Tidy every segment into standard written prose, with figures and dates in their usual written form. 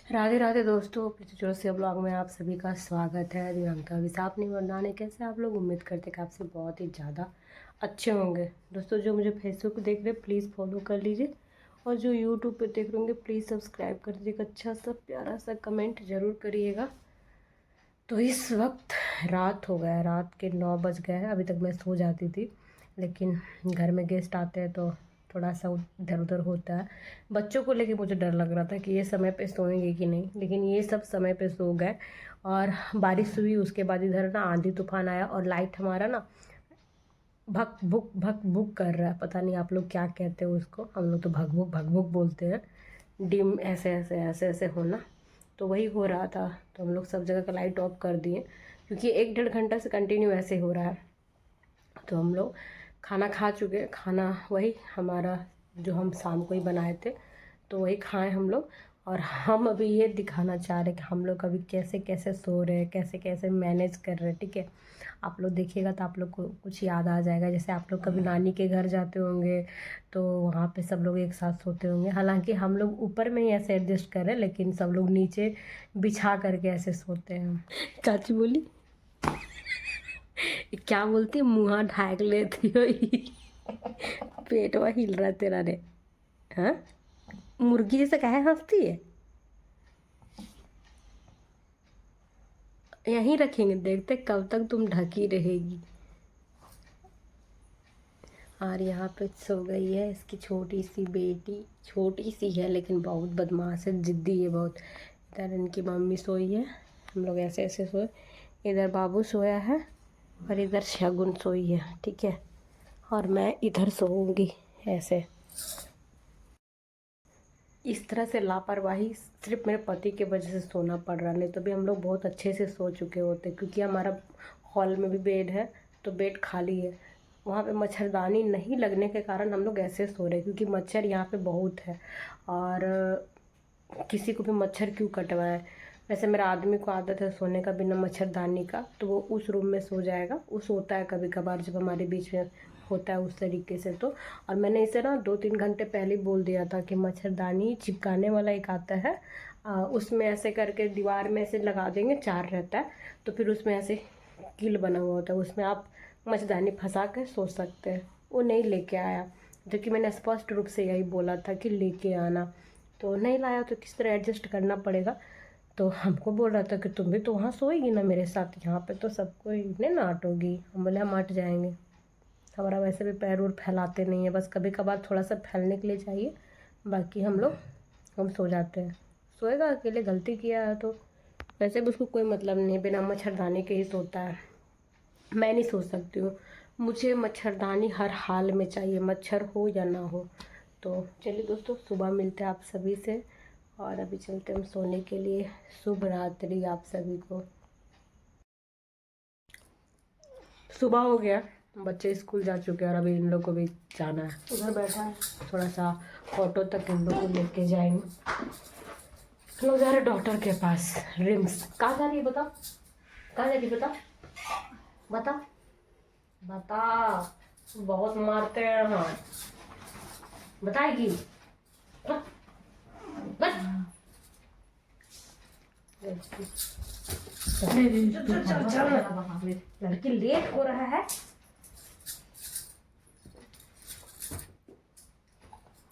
राधे राधे दोस्तों, पिछले से ब्लॉग में आप सभी का स्वागत है। दिव्यांका विशाप नहीं वरदाने कैसे आप लोग, उम्मीद करते कि आपसे बहुत ही ज़्यादा अच्छे होंगे। दोस्तों जो मुझे फेसबुक देख रहे प्लीज़ फॉलो कर लीजिए, और जो यूट्यूब पे देख रहे होंगे प्लीज़ सब्सक्राइब कर दीजिएगा। अच्छा सा प्यारा सा कमेंट ज़रूर करिएगा। तो इस वक्त रात हो गया, रात के 9 बज गए हैं। अभी तक मैं सो जाती थी, लेकिन घर में गेस्ट आते हैं तो थोड़ा सा इधर उधर होता है। बच्चों को लेके मुझे डर लग रहा था कि ये समय पे सोएंगे कि नहीं, लेकिन ये सब समय पे सो गए। और बारिश हुई, उसके बाद इधर ना आंधी तूफान आया और लाइट हमारा ना भक भुक कर रहा है। पता नहीं आप लोग क्या कहते हो उसको, हम लोग तो भग भुक बोलते हैं। डिम ऐसे ऐसे ऐसे ऐसे होना, तो वही हो रहा था। तो हम लोग सब जगह का लाइट ऑफ कर दिए, क्योंकि 1-1.5 घंटा से कंटिन्यू ऐसे हो रहा है। तो हम लोग खाना खा चुके हैं। खाना वही हमारा जो हम शाम को ही बनाए थे, तो वही खाएं हम लोग। और हम अभी ये दिखाना चाह रहे हैं कि हम लोग अभी कैसे कैसे सो रहे हैं, कैसे कैसे मैनेज कर रहे हैं। ठीक है, आप लोग देखिएगा तो आप लोग को कुछ याद आ जाएगा। जैसे आप लोग कभी नानी के घर जाते होंगे तो वहाँ पे सब लोग एक साथ सोते होंगे। हालांकि हम लोग ऊपर में ही ऐसे एडजस्ट कर रहे हैं, लेकिन सब लोग नीचे बिछा करके ऐसे सोते हैं। चाची बोली क्या बोलती है, मुँह ढाक लेती हो पेटवा हिल रहा है तेरा रे। हाँ, मुर्गी जैसे काहे हंसती है। यहीं रखेंगे, देखते कब तक तुम ढकी रहेगी। और यहाँ पे सो गई है इसकी छोटी सी बेटी। छोटी सी है लेकिन बहुत बदमाश है, जिद्दी है बहुत। इधर इनकी मम्मी सोई है, हम लोग ऐसे ऐसे सोए। इधर बाबू सोया है और इधर शगुन सोई है। ठीक है, और मैं इधर सोऊंगी ऐसे। इस तरह से लापरवाही सिर्फ मेरे पति के वजह से सोना पड़ रहा, नहीं तो भी हम लोग बहुत अच्छे से सो चुके होते। क्योंकि हमारा हॉल में भी बेड है, तो बेड खाली है। वहाँ पे मच्छरदानी नहीं लगने के कारण हम लोग ऐसे सो रहे, क्योंकि मच्छर यहाँ पे बहुत है। और किसी को भी मच्छर क्यों कटवाएं। वैसे मेरा आदमी को आदत है सोने का बिना मच्छरदानी का, तो वो उस रूम में सो जाएगा। वो सोता है कभी कभार जब हमारे बीच में होता है उस तरीके से। तो और मैंने इसे ना 2-3 घंटे पहले बोल दिया था कि मच्छरदानी चिपकाने वाला एक आता है, उसमें ऐसे करके दीवार में ऐसे लगा देंगे, 4 रहता है, तो फिर उसमें ऐसे कील बना हुआ होता है, उसमें आप मच्छरदानी फंसा कर सो सकते हैं। वो नहीं लेके आया, जबकि मैंने स्पष्ट रूप से यही बोला था कि लेके आना। तो नहीं लाया, तो किस तरह एडजस्ट करना पड़ेगा। तो हमको बोल रहा था कि तुम भी तो वहाँ सोएगी ना मेरे साथ, यहाँ पे तो सबको इतने नाटोगी। हम बोले हम हट जाएंगे, हमारा वैसे भी पैर और फैलाते नहीं है, बस कभी कभार थोड़ा सा फैलने के लिए चाहिए। बाकी हम सो जाते हैं। सोएगा अकेले, गलती किया है तो वैसे भी उसको कोई मतलब नहीं, बिना मच्छरदानी के ही सोता है। मैं नहीं सो सकती हूँ, मुझे मच्छरदानी हर हाल में चाहिए, मच्छर हो या ना हो। तो चलिए दोस्तों, सुबह मिलते हैं आप सभी से, और अभी चलते हम सोने के लिए। शुभ रात्रि आप सभी को। सुबह हो गया, बच्चे स्कूल जा चुके हैं और अभी इन लोग को भी जाना है। उधर बैठा है, थोड़ा सा ऑटो तक इन लोग को लेके जाएंगे। हम लोग जा रहे डॉक्टर के पास, रिम्स। कहाँ जा रही है बताओ, कहाँ जा रही है बताओ, बता बता। बहुत मारते हैं हाँ, बताएगी बस। लड़की लेट हो रहा है।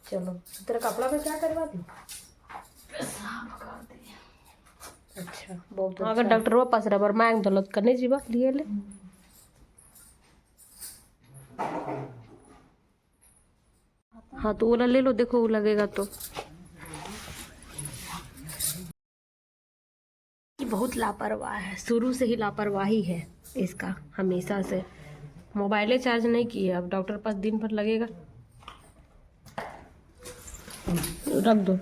चलो तेरा कपड़ा में क्या करवा दी। अच्छा बहुत अच्छा। अगर डॉक्टर वो पास रबर मांग दौलत करने जीवा लिए ले। हाँ तो ओला ले लो, देखो वो लगेगा तो। बहुत लापरवाह है, शुरू से ही लापरवाही है इसका, हमेशा से। मोबाइले चार्ज नहीं की है, अब डॉक्टर पास दिन भर लगेगा। रख दो,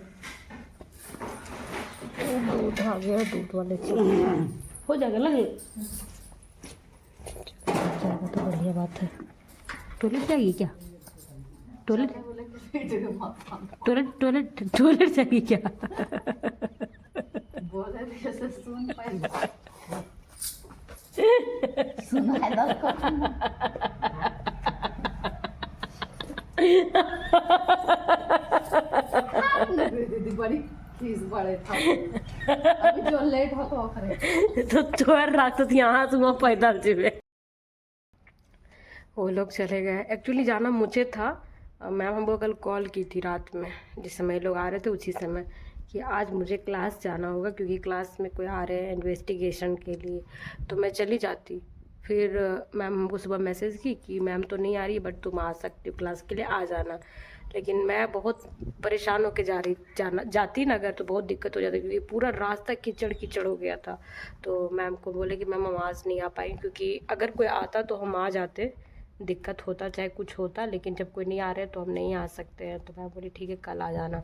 दूध आ गया, दूध वाले हो जाएगा, लगे जाएगा तो बढ़िया बात है। टॉयलेट जाएगी क्या, टॉयलेट टॉयलेट टॉयलेट टॉयलेट जाएगी क्या। 30 बड़े था अभी जो लेट हो तो करे तो तोहर रात यहाँ सुबह पैदल जीवे। वो लोग चले गए। एक्चुअली जाना मुझे था, मैम हमको कल कॉल की थी रात में, जिस समय लोग आ रहे थे उसी समय, कि आज मुझे क्लास जाना होगा क्योंकि क्लास में कोई आ रहे हैं इन्वेस्टिगेशन के लिए। तो मैं चली जाती। फिर मैम हमको सुबह मैसेज की कि मैम तो नहीं आ रही बट तुम आ सकती हो क्लास के लिए, आ जाना। लेकिन मैं बहुत परेशान होकर जाती ना अगर, तो बहुत दिक्कत हो जाती क्योंकि पूरा रास्ता कीचड़ कीचड़ हो गया था। तो मैम को बोले कि मैम हम आज नहीं आ पाई, क्योंकि अगर कोई आता तो हम आ जाते, दिक्कत होता चाहे कुछ होता, लेकिन जब कोई नहीं आ रहे तो हम नहीं आ सकते हैं। तो मैं बोली ठीक है कल आ जाना।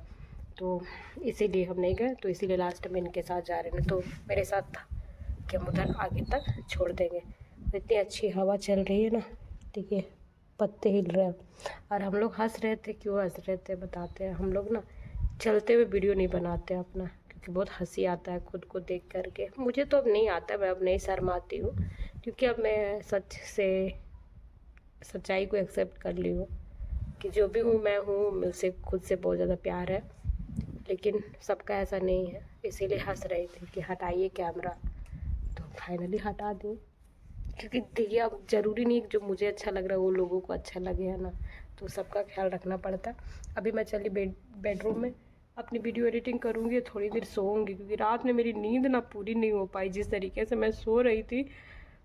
तो इसीलिए हम नहीं गए, तो इसीलिए लास्ट में इनके साथ जा रहे हैं। तो मेरे साथ था कि हम उधर आगे तक छोड़ देंगे। इतनी अच्छी हवा चल रही है ना, देखिए पत्ते हिल रहे हैं। और हम लोग हंस रहे थे, क्यों हंस रहे थे बताते हैं। हम लोग ना चलते हुए वीडियो नहीं बनाते अपना, क्योंकि बहुत हंसी आता है खुद को देख करके। मुझे तो अब नहीं आता, मैं अब नहीं शर्माती हूँ, क्योंकि अब मैं सच्चाई को एक्सेप्ट कर ली हूँ कि जो भी हूँ मैं हूँ, मुझसे खुद से बहुत ज़्यादा प्यार है। लेकिन सबका ऐसा नहीं है, इसीलिए हंस रही थी कि हटाइए कैमरा। तो फाइनली हटा दूँ, क्योंकि देखिए अब ज़रूरी नहीं कि जो मुझे अच्छा लग रहा है वो लोगों को अच्छा लगे, है ना। तो सबका ख्याल रखना पड़ता है। अभी मैं चली बेडरूम में अपनी वीडियो एडिटिंग करूँगी, थोड़ी देर सोऊंगी, क्योंकि रात में मेरी नींद ना पूरी नहीं हो पाई। जिस तरीके से मैं सो रही थी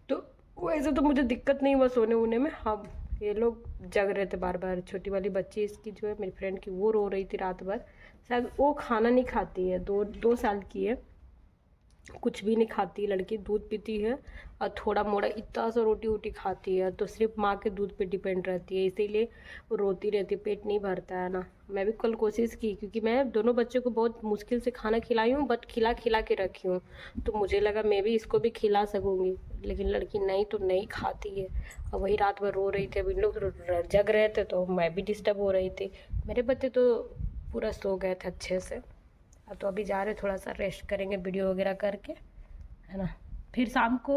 तो वैसे तो मुझे दिक्कत नहीं हुआ सोने वोने में। हाँ, ये लोग जग रहे थे बार बार। छोटी वाली बच्ची इसकी जो है मेरी फ्रेंड की, वो रो रही थी रात भर। शायद वो खाना नहीं खाती है, 2 साल की है, कुछ भी नहीं खाती लड़की, दूध पीती है और थोड़ा मोड़ा इतना सा रोटी वोटी खाती है। तो सिर्फ माँ के दूध पे डिपेंड रहती है, इसीलिए रोती रहती, पेट नहीं भरता है ना। मैं भी कल कोशिश की, क्योंकि मैं दोनों बच्चों को बहुत मुश्किल से खाना खिलाई हूँ, बट खिला खिला के रखी हूँ। तो मुझे लगा मैं भी इसको भी खिला सकूँगी, लेकिन लड़की नहीं तो नहीं खाती है। और वही रात भर रो रही थी। अब इन लोग जग रहे थे तो मैं भी डिस्टर्ब हो रही थी। मेरे बच्चे तो पूरा सो गए थे अच्छे से। तो अभी जा रहे थोड़ा सा रेस्ट करेंगे वीडियो वगैरह करके, है ना। फिर शाम को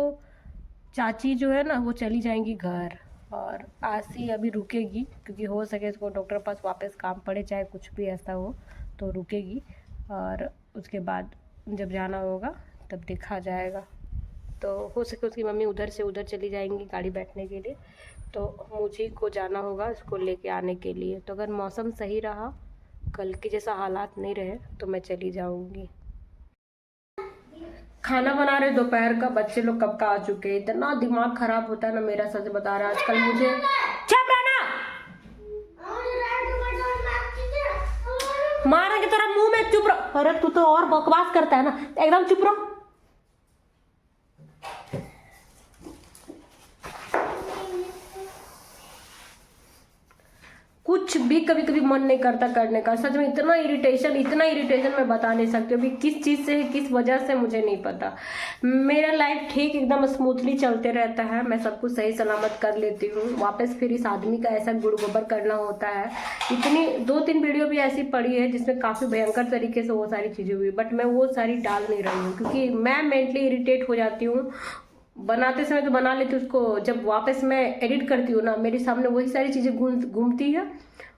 चाची जो है ना वो चली जाएंगी घर, और आसी अभी रुकेगी, क्योंकि हो सके इसको डॉक्टर के पास वापस काम पड़े, चाहे कुछ भी ऐसा हो तो रुकेगी। और उसके बाद जब जाना होगा तब देखा जाएगा। तो हो सके उसकी मम्मी उधर से उधर चली जाएंगी गाड़ी बैठने के लिए, तो मुझे को जाना होगा इसको लेके आने के लिए। तो अगर मौसम सही रहा, कल के जैसा हालात नहीं रहे, तो मैं चली जाऊंगी। खाना बना रहे दोपहर का, बच्चे लोग कब का आ चुके हैं। इतना दिमाग खराब होता है ना मेरा, सच बता रहा है आजकल मुझे। चुप रहना, मारेंगे तेरा मुंह में, चुप रहो। अरे तू तो और बकवास करता है ना, एकदम चुप रहो। कुछ भी कभी कभी मन नहीं करता करने का, सच में। इतना इरिटेशन मैं बता नहीं सकती अभी किस चीज़ से है, किस वजह से मुझे नहीं पता। मेरा लाइफ ठीक एकदम स्मूथली चलते रहता है, मैं सब कुछ सही सलामत कर लेती हूँ। वापस फिर इस आदमी का ऐसा गुड़ गोबर करना होता है। इतनी 2-3 वीडियो भी ऐसी पड़ी है जिसमें काफ़ी भयंकर तरीके से वो सारी चीज़ें हुई, बट मैं वो सारी डाल नहीं रही हूँ, क्योंकि मैं मेंटली इरिटेट हो जाती हूँ। बनाते समय तो बना लेती हूँ उसको, जब वापस मैं एडिट करती हूँ ना, मेरे सामने वही सारी चीज़ें घूमती है।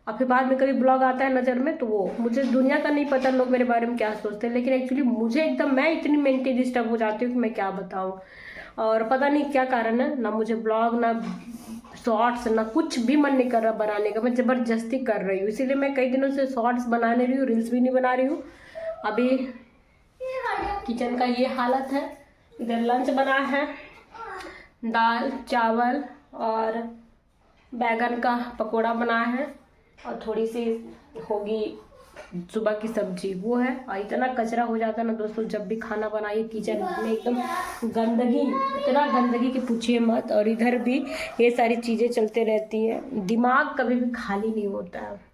और फिर बाद में कभी ब्लॉग आता है नज़र में, तो वो मुझे दुनिया का नहीं पता लोग मेरे बारे में क्या सोचते हैं, लेकिन एक्चुअली मुझे एकदम, मैं इतनी मेंटली डिस्टर्ब हो जाती हूँ कि मैं क्या बताऊँ। और पता नहीं क्या कारण है, ना मुझे ब्लॉग, ना शॉर्ट्स, ना कुछ भी मन नहीं कर रहा बनाने का। मैं ज़बरदस्ती कर रही हूँ, इसीलिए मैं कई दिनों से शॉर्ट्स बना नहीं रही हूँ, रील्स भी नहीं बना रही हूँ। अभी किचन का ये हालत है। इधर लंच बना है, दाल चावल और बैगन का पकोड़ा बना है, और थोड़ी सी होगी सुबह की सब्जी, वो है। और इतना कचरा हो जाता है ना दोस्तों, जब भी खाना बनाइए किचन में एकदम गंदगी, इतना गंदगी कि पूछिए मत। और इधर भी ये सारी चीज़ें चलते रहती हैं, दिमाग कभी भी खाली नहीं होता है।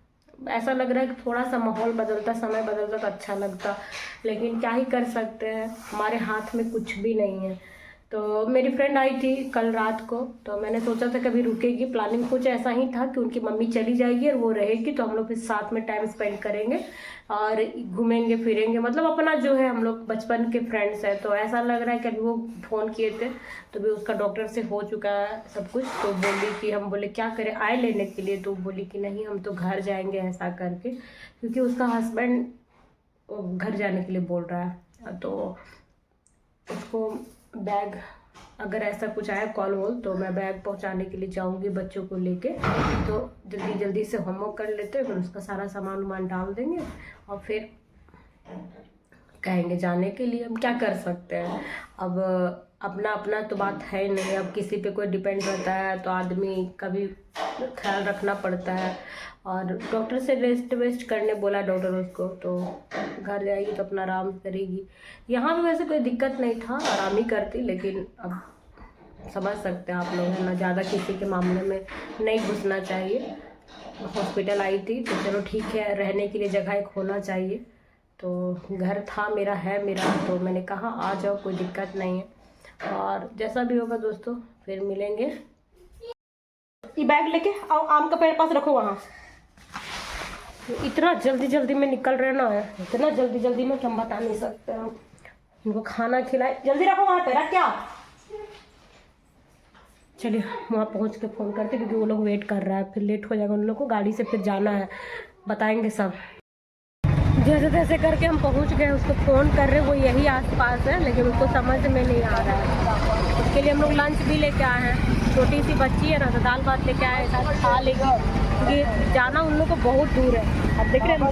ऐसा लग रहा है कि थोड़ा सा माहौल बदलता, समय बदलता तो अच्छा लगता, लेकिन क्या ही कर सकते हैं, हमारे हाथ में कुछ भी नहीं है। तो मेरी फ्रेंड आई थी कल रात को, तो मैंने सोचा था कभी रुकेगी, प्लानिंग कुछ ऐसा ही था कि उनकी मम्मी चली जाएगी और वो रहेगी, तो हम लोग फिर साथ में टाइम स्पेंड करेंगे और घूमेंगे फिरेंगे। मतलब अपना जो है, हम लोग बचपन के फ्रेंड्स हैं। तो ऐसा लग रहा है कि अभी वो फ़ोन किए थे तो भी उसका डॉक्टर से हो चुका है सब कुछ। तो बोली कि, हम बोले क्या करें, आए लेने के लिए, तो बोली कि नहीं हम तो घर जाएंगे ऐसा करके, क्योंकि उसका हस्बैंड वो घर जाने के लिए बोल रहा है, तो उसको बैग अगर ऐसा कुछ आया कॉल वॉल तो मैं बैग पहुंचाने के लिए जाऊंगी बच्चों को लेके। तो जल्दी जल्दी से होमवर्क कर लेते हैं, फिर उसका सारा सामान वामान डाल देंगे और फिर कहेंगे जाने के लिए। हम क्या कर सकते हैं, अब अपना अपना तो बात है नहीं, अब किसी पे कोई डिपेंड रहता है तो आदमी का भी ख्याल रखना पड़ता है। और डॉक्टर से रेस्ट वेस्ट करने बोला डॉक्टर उसको, तो घर जाएगी तो अपना आराम करेगी। यहाँ पे वैसे कोई दिक्कत नहीं था, आराम ही करती, लेकिन अब समझ सकते हैं आप लोग है ना, ज़्यादा किसी के मामले में नहीं घुसना चाहिए। हॉस्पिटल आई थी तो चलो ठीक है, रहने के लिए जगह एक होना चाहिए। तो घर था मेरा, है मेरा, तो मैंने कहा आ जाओ, कोई दिक्कत नहीं है। और जैसा भी होगा दोस्तों फिर मिलेंगे। ये बैग लेके आओ, आम का पेड़ पास रखो वहाँ। इतना जल्दी जल्दी में निकल रहे ना है, इतना जल्दी जल्दी में हम बता नहीं सकते। हम इनको खाना खिलाए, जल्दी रखो वहाँ पे, रख क्या। चलिए वहाँ पहुँच के फ़ोन करते, क्योंकि वो लोग वेट कर रहा है, फिर लेट हो जाएगा उन लोग को, गाड़ी से फिर जाना है, बताएंगे सब। जैसे तैसे करके हम पहुंच गए, उसको फ़ोन कर रहे, वो यही आसपास है, लेकिन उसको समझ में नहीं आ रहा है। उसके लिए हम लोग लंच भी लेके आए हैं, छोटी सी बच्ची है ना, तो दाल भात लेके आए, साथ खा लेगी, क्योंकि जाना उन लोग को बहुत दूर है। अब देख रहे हैं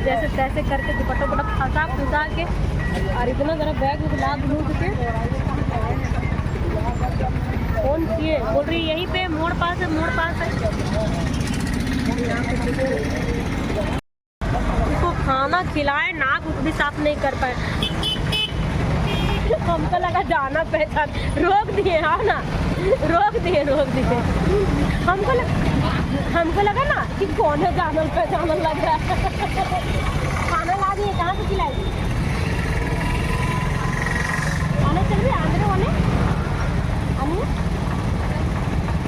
जैसे तैसे करके दुपट्टा फंसा फुसा के, और इतना ज़रा बैग लाद लूद के फ़ोन किए, बोल रही यहीं पे मोड़ पास है, मोड़ पास है। खाना खिलाए, नाक भी साफ नहीं कर पाए। हमको लगा जाना पहचान, रोक दिए, हाँ ना, रोक दिए। हमको लगा ना कि कौन है, जाना पहचान लग रहा है। खाना ला दिए, कहाँ से खिलाएगी? खाना चल रही आंध्र वाले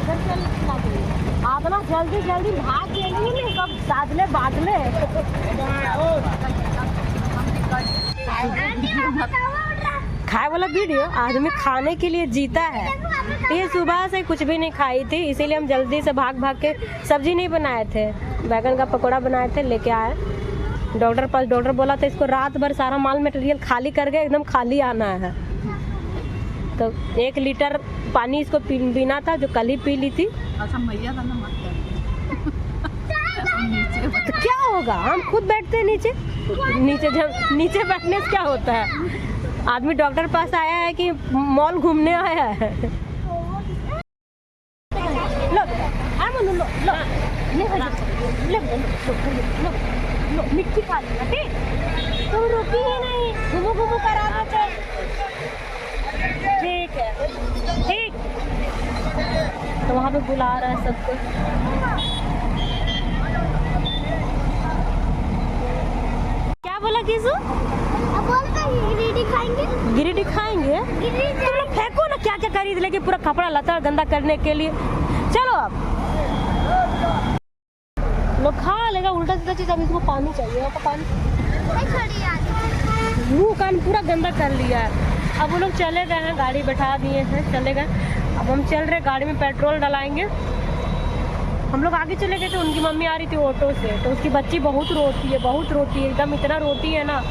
इधर चल खिला दिए। आतना जल्दी जल्दी भाग देंगी नहीं, कब साधले बादले। खाए वाला वीडियो, आदमी खाने के लिए जीता है। ये सुबह से कुछ भी नहीं खाई थी, इसीलिए हम जल्दी से भाग के सब्जी नहीं बनाए थे, बैगन का पकौड़ा बनाए थे, लेके आए डॉक्टर पास। डॉक्टर बोला था इसको रात भर सारा माल मटेरियल खाली करके एकदम खाली आना है। तो 1 लीटर पानी इसको पीना था, जो कल ही पी ली थी। अच्छा मैया का मत कर। तो क्या होगा, हम खुद बैठते हैं नीचे नीचे बैठने से क्या होता है। आदमी डॉक्टर पास आया है कि मॉल घूमने आया है। लो मिट्टी खा लेना, ठीक, तुम रुकी ही नहीं, घूमू करा देते। ठीक है, ठीक। तो वहाँ पे बुला रहा है सबको। क्या बोला किसू? गिरिडी खाएंगे। तुम लोग फेंको ना, क्या क्या खरीद लेके, पूरा कपड़ा लता गंदा करने के लिए। चलो अब लोग खा लेगा उल्टा सीधा चीज। अब इसको पानी चाहिए, पानी, मुँह कान पूरा गंदा कर लिया है। अब वो लोग चले गए हैं, गाड़ी बैठा दिए हैं, चले गए। अब हम चल रहे, गाड़ी में पेट्रोल डलाएंगे। हम लोग आगे चले गए थे, उनकी मम्मी आ रही थी ऑटो से, तो उसकी बच्ची बहुत रोती है एकदम, इतना रोती है ना।